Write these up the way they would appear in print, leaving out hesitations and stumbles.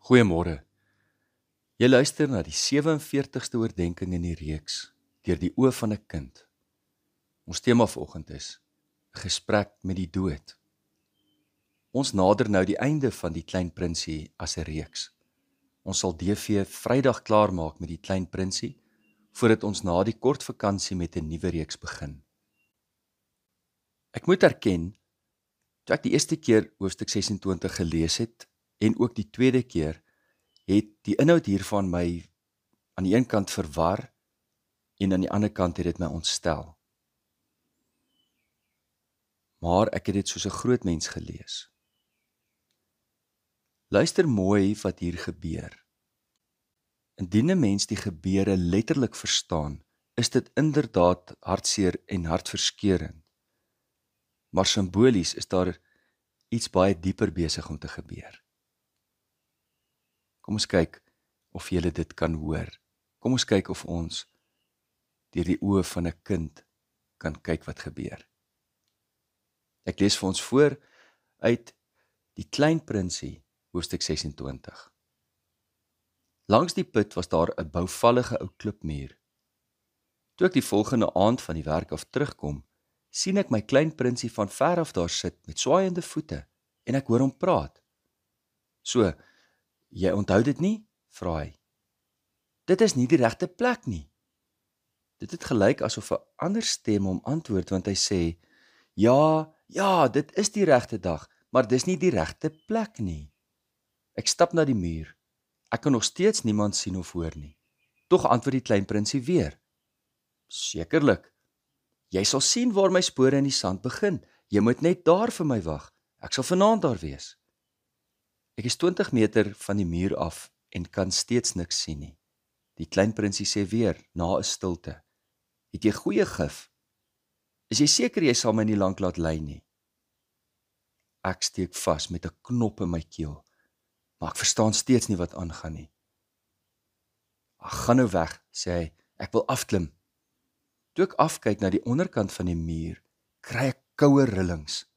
Goeiemôre. Jy luister na die 47ste oordenking in die reeks deur die oë van 'n kind. Ons tema vanoggend is 'n gesprek met die dood. Ons nader nou die einde van die Klein Prinsie as 'n reeks. Ons sal DV Vrydag klaarmaak met die Klein Prinsie voordat ons na die kort vakansie met 'n nuwe reeks begin. Ek moet erken, toe ek die eerste keer hoofstuk 26 gelees het en ook die tweede keer, het die inhoud hiervan my aan die een kant verwar en aan die ander kant het dit my ontstel. Maar ek het dit soos 'n groot mens gelees. Luister mooi wat hier gebeur. Indien 'n mens die gebeure letterlik verstaan, is dit inderdaad hartseer en hartverskeurend. Maar simbolies is daar iets baie dieper besig om te gebeur. Kom ons kyk of julle dit kan hoor. Kom ons kyk of ons deur die oë van 'n kind kan kyk wat gebeur. Ek lees vir ons voor uit die Klein Prinsie, hoofstuk 26. Langs die put was daar 'n bouvallige ou klipmuur. Toe ek die volgende aand van die werk af terugkom, sien ek my Klein Prinsie van ver af daar sit met swaaiende voete en ek hoor hom praat. So, jy onthou dit nie? Vra hy. Dit is nie die regte plek nie. Dit het gelyk asof 'n ander stem hom antwoord want hy sê, ja, dit is die regte dag, maar dis nie die regte plek nie. Ek stap na die muur. Ek kan nog steeds niemand sien of hoor nie. Tog antwoord die Klein Prinsie weer. Sekerlik. Jy sal sien waar my spore in die sand begin. Jy moet net daar vir my wag. Ek sal vanaand daar wees. Ek is 20 meter van die muur af en kan steeds niks sien nie. Die Klein Prinsie sê weer, na 'n stilte. Het jy goeie gif? Is jy seker jy sal my nie lank laat ly nie? Ek steek vas met 'n knop in my keel, maar ek verstaan steeds nie wat aangaan nie. Ag, gaan nou weg, sê hy, ek wil afklim. Toe ek afkyk na die onderkant van die muur, kry ek koue rillings.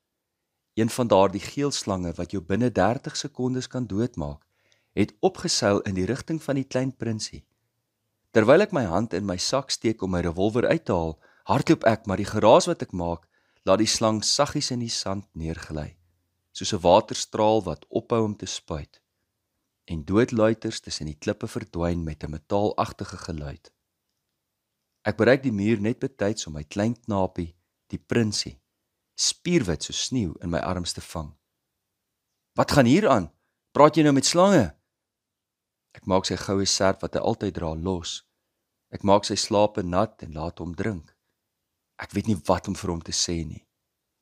Een van daardie geelslange wat jou binne 30 sekondes kan doodmaak, het opgeseil in die rigting van die Klein Prinsie. Terwyl ek my hand in my sak steek om my revolver uit te haal, hardloop ek, maar die geraas wat ek maak, laat die slang saggies in die sand neergly, soos 'n waterstraal wat ophou om te spuit, en doodluiters tussen die klippe verdwyn met 'n metaalagtige geluid. Ek bereik die muur net betyds om my klein knapie, die Prinsie, spierwit so sneeu in my arms te vang. Wat gaan hier aan? Praat jy nou met slange? Ek maak sy goue serp wat hy altyd dra los. Ek maak sy slape nat en laat hom drink. Ek weet nie wat om vir hom te sê nie.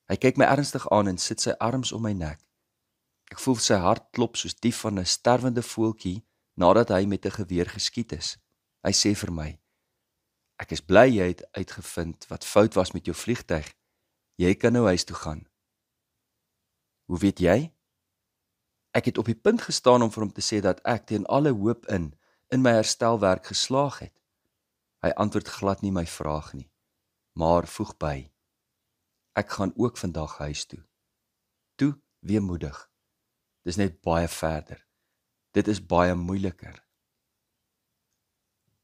Hy kyk my ernstig aan en sit sy arms om my nek. Ek voel sy hart klop soos die van 'n sterwende voeltjie nadat hy met 'n geweer geskiet is. Hy sê vir my, ek is bly jy het uitgevind wat fout was met jou vliegtyg. Jy kan nou huis toe gaan. Hoe weet jy? Ek het op die punt gestaan om vir hom te sê dat ek teen alle hoop in my herstelwerk geslaag het. Hy antwoord glad nie my vraag nie, maar voeg by. Ek gaan ook vandag huis toe. Toe, weemoedig. Dis net baie verder. Dit is baie moeiliker.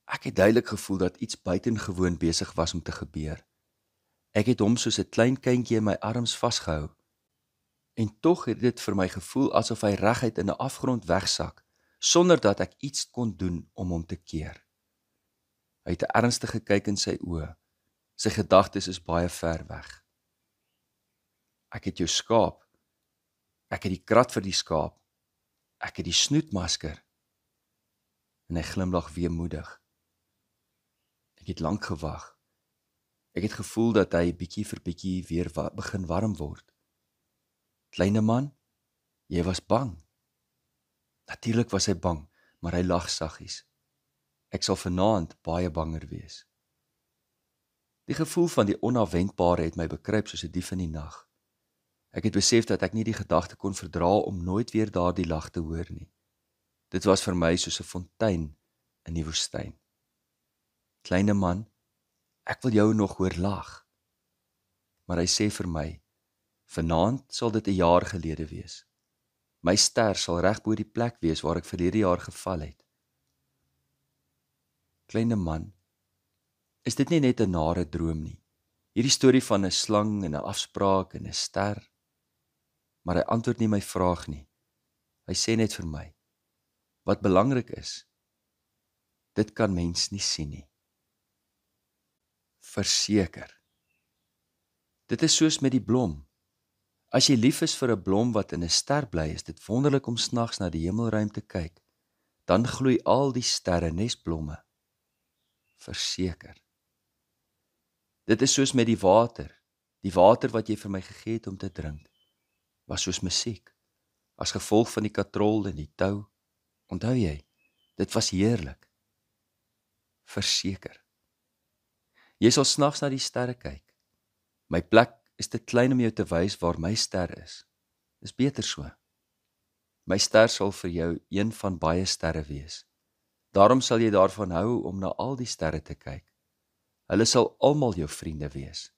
Ek het duidelik gevoel dat iets buitengewoon besig was om te gebeur. Ek het hom soos 'n klein kindjie in my arms vasgehou. En tog het dit vir my gevoel asof hy reguit in 'n afgrond wegsak, sonder dat ek iets kon doen om hom te keer. Hy het 'n ernstige kyk in sy oë. Sy gedagtes is baie ver weg. Ek het jou skaap. Ek het die krat vir die skaap. Ek het die snoetmasker. En hy glimlag weemoedig. Ek het lank gewag. Ek het gevoel dat hy bietjie vir bietjie weer begin warm word. Kleine man, jy was bang. Natuurlik was hy bang, maar hy lag saggies. Ek sal vanaand baie banger wees. Die gevoel van die onafwendbare het my bekruip soos 'n dief in die nag. Ek het besef dat ek nie die gedagte kon verdra om nooit weer daardie lag te hoor nie. Dit was vir my soos 'n fontein in die woestyn. Kleine man, ek wil jou nog hoor lag. Maar hy sê vir my, vanaand sal dit 'n jaar gelede wees. My ster sal reg bo die plek wees waar ek verlede jaar geval het. Kleine man, is dit nie net 'n nare droom nie? Hierdie storie van 'n slang en 'n afspraak en 'n ster, maar hy antwoord nie my vraag nie. Hy sê net vir my, wat belangrik is, dit kan mens nie sien nie. Verseker. Dit is soos met die blom. As jy lief is vir 'n blom wat in 'n ster bly, is dit wonderlik om snags na die hemelruim te kyk. Dan gloei al die sterre nesblomme. Verseker. Dit is soos met die water wat jy vir my gegee het om te drink, was soos musiek, as gevolg van die katrol en die tou. Onthou jy, dit was heerlik. Verseker. Jy sal snags na die sterre kyk. My plek is te klein om jou te wys waar my ster is. Dis beter so. My ster sal vir jou een van baie sterre wees. Daarom sal jy daarvan hou om na al die sterre te kyk. Hulle sal almal jou vriende wees.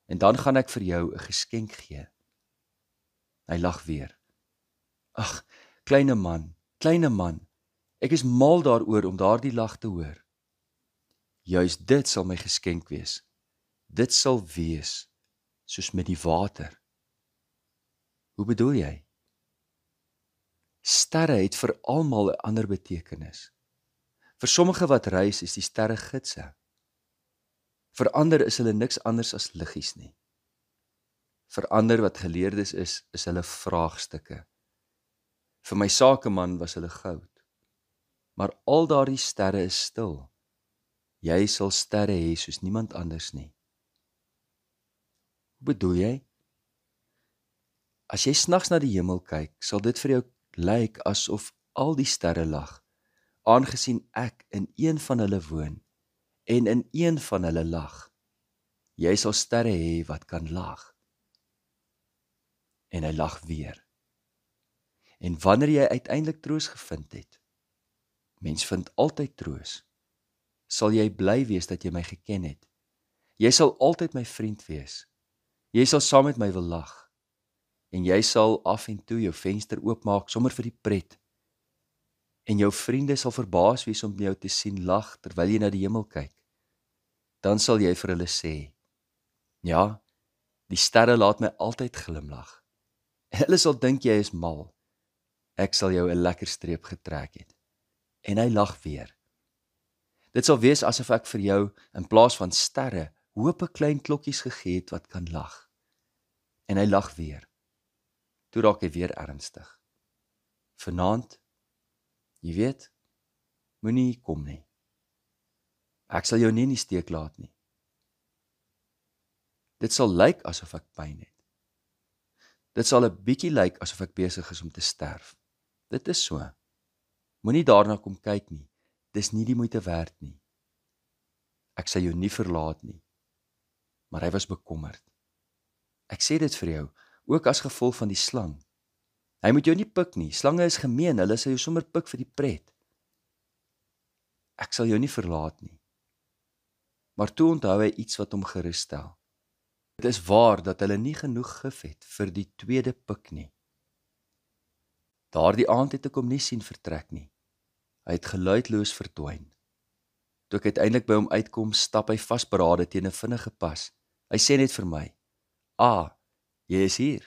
En dan gaan ek vir jou 'n geskenk gee. Hy lag weer. Ag, kleine man, ek is mal daaroor om daardie lag te hoor. Juis dit sal my geskenk wees. Dit sal wees soos met die water. Hoe bedoel jy? Sterre het vir almal 'n ander betekenis. Vir sommige wat reis is die sterre gidse. Vir ander is hulle niks anders as liggies nie. Vir ander wat geleerdes is hulle vraagstukke. Vir my sakeman was hulle goud. Maar al daardie sterre is stil. Jy sal sterre hê soos niemand anders nie. Hoe bedoel jy? As jy snags na die hemel kyk, sal dit vir jou lyk asof al die sterre lag, aangesien ek in een van hulle woon, en in een van hulle lag. Jy sal sterre hê wat kan lag. En hy lag weer. En wanneer jy uiteindelik troos gevind het, mens vind altyd troos, sal jy bly wees dat jy my geken het. Jy sal altyd my vriend wees. Jy sal saam met my wil lag. En jy sal af en toe jou venster oopmaak sommer vir die pret. En jou vriende sal verbaas wees om jou te sien lag terwyl jy na die hemel kyk. Dan sal jy vir hulle sê, ja, die sterre laat my altyd glimlag. Hulle sal dink jy is mal. Ek sal jou 'n lekker streep getrek het. En hy lag weer. Dit sal wees asof ek vir jou in plaas van sterre hope klein klokkies gegee het wat kan lag. En hy lag weer. Toe raak hy weer ernstig. Vanaand, jy weet, moenie kom nie. Ek sal jou nie in die steek laat nie. Dit sal lyk asof ek pyn het. Dit sal 'n bietjie lyk asof ek besig is om te sterf. Dit is so. Moenie daarna kom kyk nie. Dis nie die moeite werd nie. Ek sal jou nie verlaat nie. Maar hy was bekommerd. Ek sê dit vir jou, ook as gevolg van die slang. Hy moet jou nie pik nie. Slange is gemeen, hulle sal jou sommer pik vir die pret. Ek sal jou nie verlaat nie. Maar toe onthou hy iets wat hom gerus stel. Dit is waar dat hulle nie genoeg gif het vir die tweede pik nie. Daardie aand het ek hom nie sien vertrek nie. Hy het geluidloos verdwyn. Toe ek uiteindelik by hom uitkom, stap hy vasberade teen 'n vinnige pas. Hy sê net vir my, jy is hier.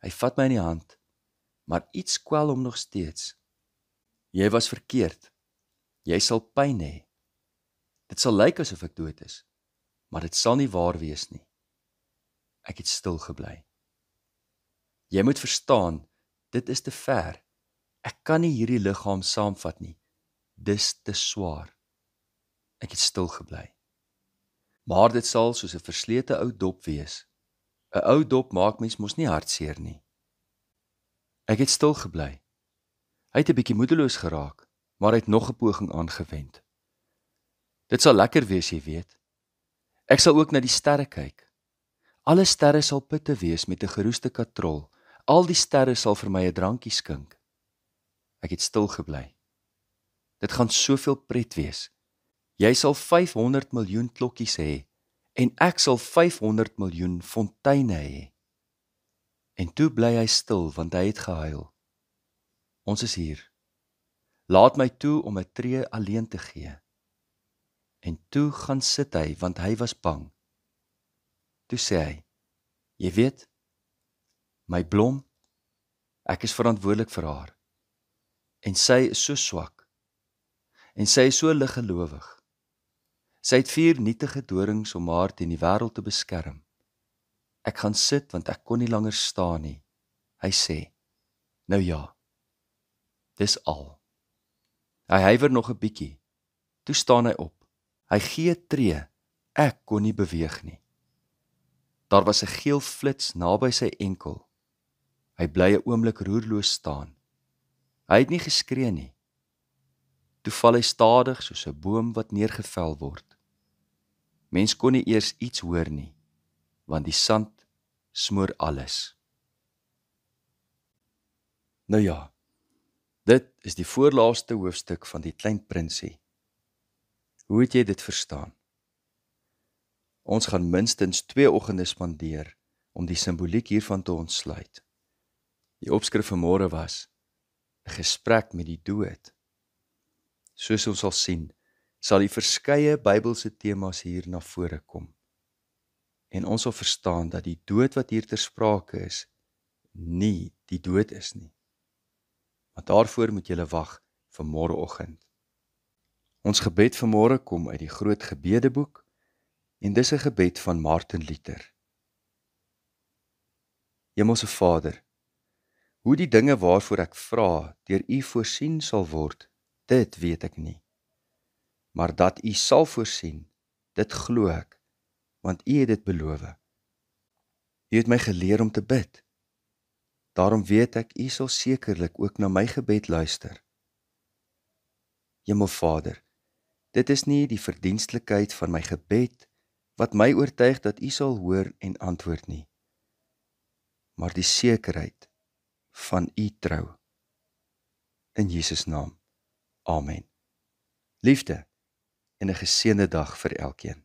Hy vat my in die hand, maar iets kwel hom nog steeds. Jy was verkeerd. Jy sal pyn hê. Dit sal lyk asof ek dood is, maar dit sal nie waar wees nie. Ek het stil gebly. Jy moet verstaan, dit is te ver. Ek kan nie hierdie liggaam saamvat nie. Dis te swaar. Ek het stil gebly. Maar dit sal soos 'n verslete ou dop wees. 'n Ou dop maak mens mos nie hartseer nie. Ek het stil gebly. Hy het 'n bietjie moedeloos geraak, maar hy het nog 'n poging aangewend. Dit sal lekker wees, jy weet. Ek sal ook na die sterre kyk. Alle sterre sal putte wees met 'n geroeste katrol. Al die sterre sal vir my 'n drankie skink. Ek het stil gebly. Dit gaan soveel pret wees. Jy sal 500 miljoen klokkies hê en ek sal 500 miljoen fonteine hê. En toe bly hy stil want hy het gehuil. Ons is hier. Laat my toe om 'n tree alleen te gee. En toe gaan sit hy, want hy was bang. Toe sê hy, jy weet, my blom, ek is verantwoordelik vir haar. En sy is so swak. En sy is so liggelowig. Sy het 4 nietige dorings om haar teen die wêreld te beskerm. Ek gaan sit, want ek kon nie langer staan nie. Hy sê, nou ja, dis al. Hy huiwer nog 'n bietjie. Toe staan hy op. Hy gee 'n tree. Ek kon nie beweeg nie. Daar was 'n geel flits naby sy enkel. Hy bly 'n oomblik roerloos staan. Hy het nie geskree nie. Toe val hy stadig soos 'n boom wat neergevel word. Mens kon nie eers iets hoor nie, want die sand smoor alles. Nou ja, dit is die voorlaaste hoofstuk van die Klein Prinsie. Hoe het jy dit verstaan? Ons gaan minstens 2 oggende spandeer om die simboliek hiervan te ontsluit. Die opskrif vanmôre was 'n gesprek met die dood. Soos ons sal sien, sal die verskeie Bybelse temas hier na vore kom. En ons sal verstaan dat die dood wat hier ter sprake is, nie die dood is nie. Maar daarvoor moet jy wag vir môreoggend. Ons gebed vanmôre kom uit die Groot Gebedeboek en dis 'n gebed van Martin Luther. Hemelse Vader, hoe die dinge waarvoor ek vra deur U voorsien sal word, dit weet ek nie. Maar dat U sal voorsien, dit glo ek, want U het dit beloof. U het my geleer om te bid. Daarom weet ek, U sal sekerlik ook na my gebed luister. Hemelvader, dit is nie die verdienstelikheid van my gebed, wat my oortuig dat U sal hoor en antwoord nie, maar die sekerheid van U trou. In Jesus naam. Amen. Liefde en 'n geseënde dag vir elkeen.